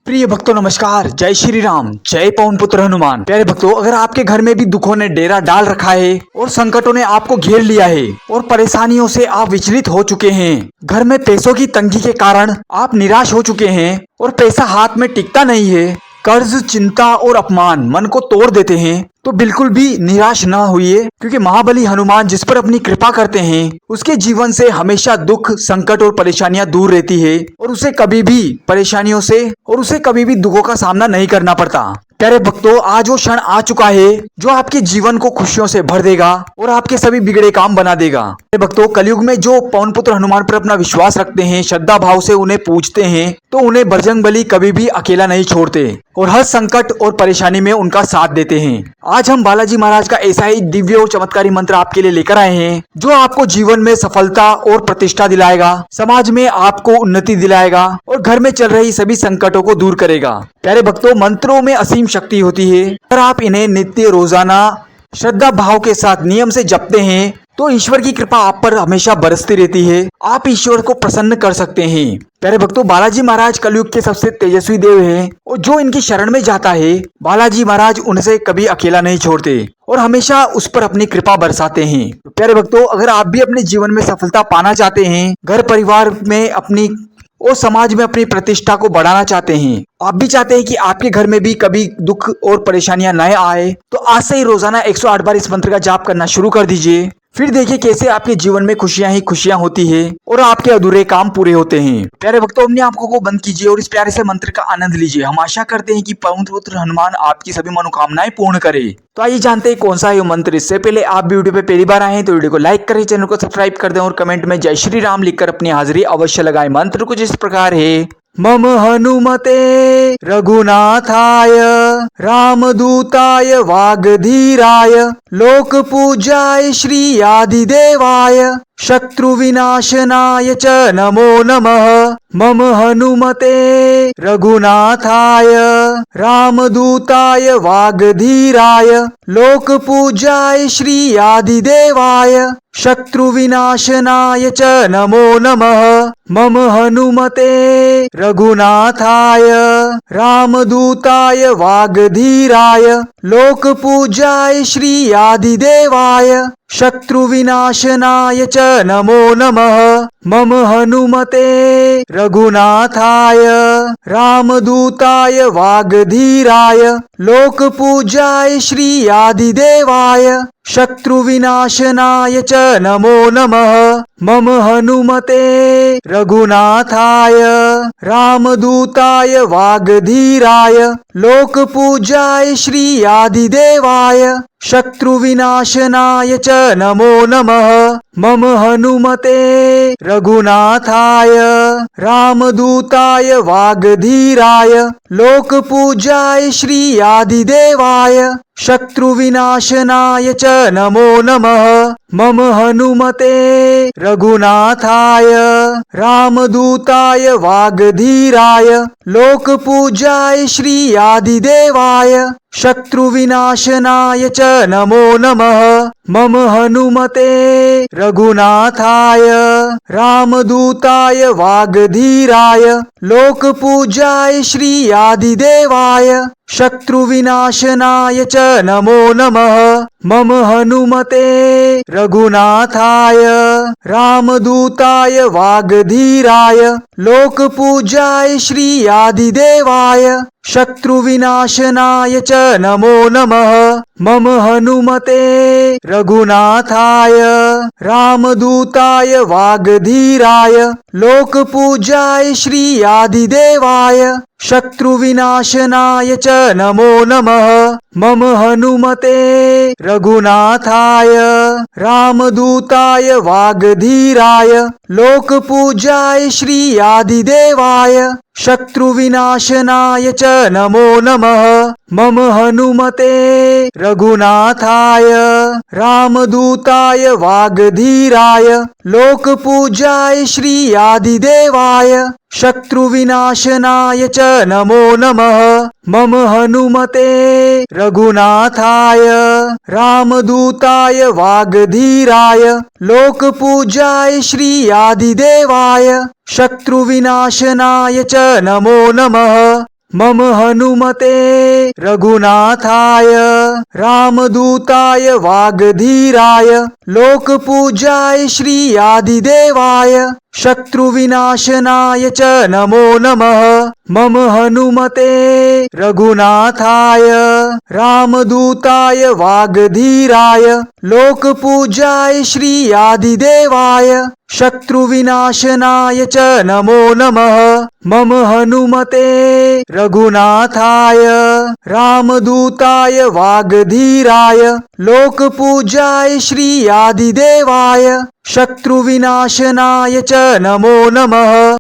प्रिय भक्तों नमस्कार, जय श्री राम, जय पवन पुत्र हनुमान। प्यारे भक्तों, अगर आपके घर में भी दुखों ने डेरा डाल रखा है और संकटों ने आपको घेर लिया है और परेशानियों से आप विचलित हो चुके हैं, घर में पैसों की तंगी के कारण आप निराश हो चुके हैं और पैसा हाथ में टिकता नहीं है, कर्ज, चिंता और अपमान मन को तोड़ देते हैं, तो बिल्कुल भी निराश न होइए, क्योंकि महाबली हनुमान जिस पर अपनी कृपा करते हैं उसके जीवन से हमेशा दुख, संकट और परेशानियां दूर रहती है और उसे कभी भी परेशानियों से और उसे कभी भी दुखों का सामना नहीं करना पड़ता। प्यारे भक्तों, आज वो क्षण आ चुका है जो आपके जीवन को खुशियों से भर देगा और आपके सभी बिगड़े काम बना देगा। प्यारे भक्तों, कलयुग में जो पवन पुत्र हनुमान पर अपना विश्वास रखते हैं, श्रद्धा भाव से उन्हें पूजते हैं, तो उन्हें बजरंगबली कभी भी अकेला नहीं छोड़ते और हर संकट और परेशानी में उनका साथ देते हैं। आज हम बालाजी महाराज का ऐसा ही दिव्य और चमत्कारी मंत्र आपके लिए लेकर आए हैं जो आपको जीवन में सफलता और प्रतिष्ठा दिलाएगा, समाज में आपको उन्नति दिलाएगा और घर में चल रही सभी संकटों को दूर करेगा। प्यारे भक्तों, मंत्रों में असीम शक्ति होती है। अगर आप इन्हें नित्य रोजाना श्रद्धा भाव के साथ नियम से जपते हैं तो ईश्वर की कृपा आप पर हमेशा बरसती रहती है। आप ईश्वर को प्रसन्न कर सकते हैं। प्यारे भक्तों, बालाजी महाराज कलयुग के सबसे तेजस्वी देव हैं और जो इनकी शरण में जाता है, बालाजी महाराज उनसे कभी अकेला नहीं छोड़ते और हमेशा उस पर अपनी कृपा बरसाते हैं। प्यारे भक्तों, अगर आप भी अपने जीवन में सफलता पाना चाहते हैं, घर परिवार में अपनी और समाज में अपनी प्रतिष्ठा को बढ़ाना चाहते हैं, आप भी चाहते हैं कि आपके घर में भी कभी दुख और परेशानियां न आए, तो आज से ही रोजाना 108 बार इस मंत्र का जाप करना शुरू कर दीजिए। फिर देखिए कैसे आपके जीवन में खुशियां ही खुशियां होती है और आपके अधूरे काम पूरे होते हैं। प्यारे भक्तों, अपनी आंखों को बंद कीजिए और इस प्यारे से मंत्र का आनंद लीजिए। हम आशा करते हैं कि पवन पुत्र हनुमान आपकी सभी मनोकामनाएं पूर्ण करे। तो आइए जानते हैं कौन सा है ये मंत्र। इससे पहले आप भी वीडियो पे पहली बार आए हैं तो वीडियो को लाइक करें, चैनल को सब्सक्राइब कर दें और कमेंट में जय श्री राम लिखकर अपनी हाजिरी अवश्य लगाएं। मंत्र कुछ इस प्रकार है। मम हनुमते रघुनाथाय रामदूताय वागधीराय लोक पूजाय श्री आदिदेवाय शत्रु विनाशनाय च नमो नमः। मम हनुमते रघुनाथाय रामदूताय वागधीराय लोक पूजाय श्री आदिदेवाय शत्रु विनाशनाय च नमो नमः। मम हनुमते रघुनाथाय रामदूताय वागधीराय लोक पूजाय श्री आदिदेवाय शत्रु विनाशनाय च नमो नमः। मम हनुमते रघुनाथाय रामदूताय वागधीराय लोक पूजाय श्री आदिदेवाय शत्रु विनाशनाय च नमो नमः। मम हनुमते रघुनाथाय रामदूताय वागधीराय लोक पूजाय श्री आदिदेवाय शत्रु विनाशनाय च नमो नमः। मम हनुमते रघुनाथाय रामदूताय वागधीराय लोक पूजाय श्री आदिदेवाय शत्रु विनाशनाय च नमो नमः। मम हनुमते रघुनाथाय रामदूताय वागधीराय लोक पूजाय श्री आदिदेवाय शत्रु विनाशनाय च नमो नमः। मम हनुमते रघुनाथाय रामदूताय वागधीराय लोक पूजाय श्री आदिदेवाय शत्रु विनाशनाय च नमो नमः। मम हनुमते रघुनाथाय रामदूताय वागधीराय लोक पूजाय श्री आदिदेवाय शत्रु विनाशनाय च नमो नमः। मम हनुमते रघुनाथाय रामदूताय वागधीराय लोक पूजाय श्री आदिदेवाय शत्रु विनाशनाय च नमो नमः। मम हनुमते रघुनाथाय रामदूताय वागधीराय लोक पूजाय श्री आदिदेवाय शत्रु विनाशनाय च नमो नमः। मम हनुमते रघुनाथाय रामदूताय वागधीराय लोक पूजाय श्री आदिदेवाय शत्रु विनाशनाय च नमो नमः। मम हनुमते रघुनाथाय रामदूताय वागधीराय लोक पूजाय श्री आदिदेवाय शत्रु विनाशनाय च नमो नमः। मम हनुमते रघुनाथाय रामदूताय वागधीराय लोकपूजाय श्री आदिदेवाय शत्रुविनाशनाय च नमो नमः। मम हनुमते रघुनाथाय रामदूताय वागधीराय लोकपूजाय श्री आदिदेवाय शत्रुविनाशनाय च नमो नमः। मम हनुमते रघुनाथाय रामदूताय वागधीराय लोकपूजाय श्री आदिदेवाय शत्रुविनाशनाय च नमो नमः।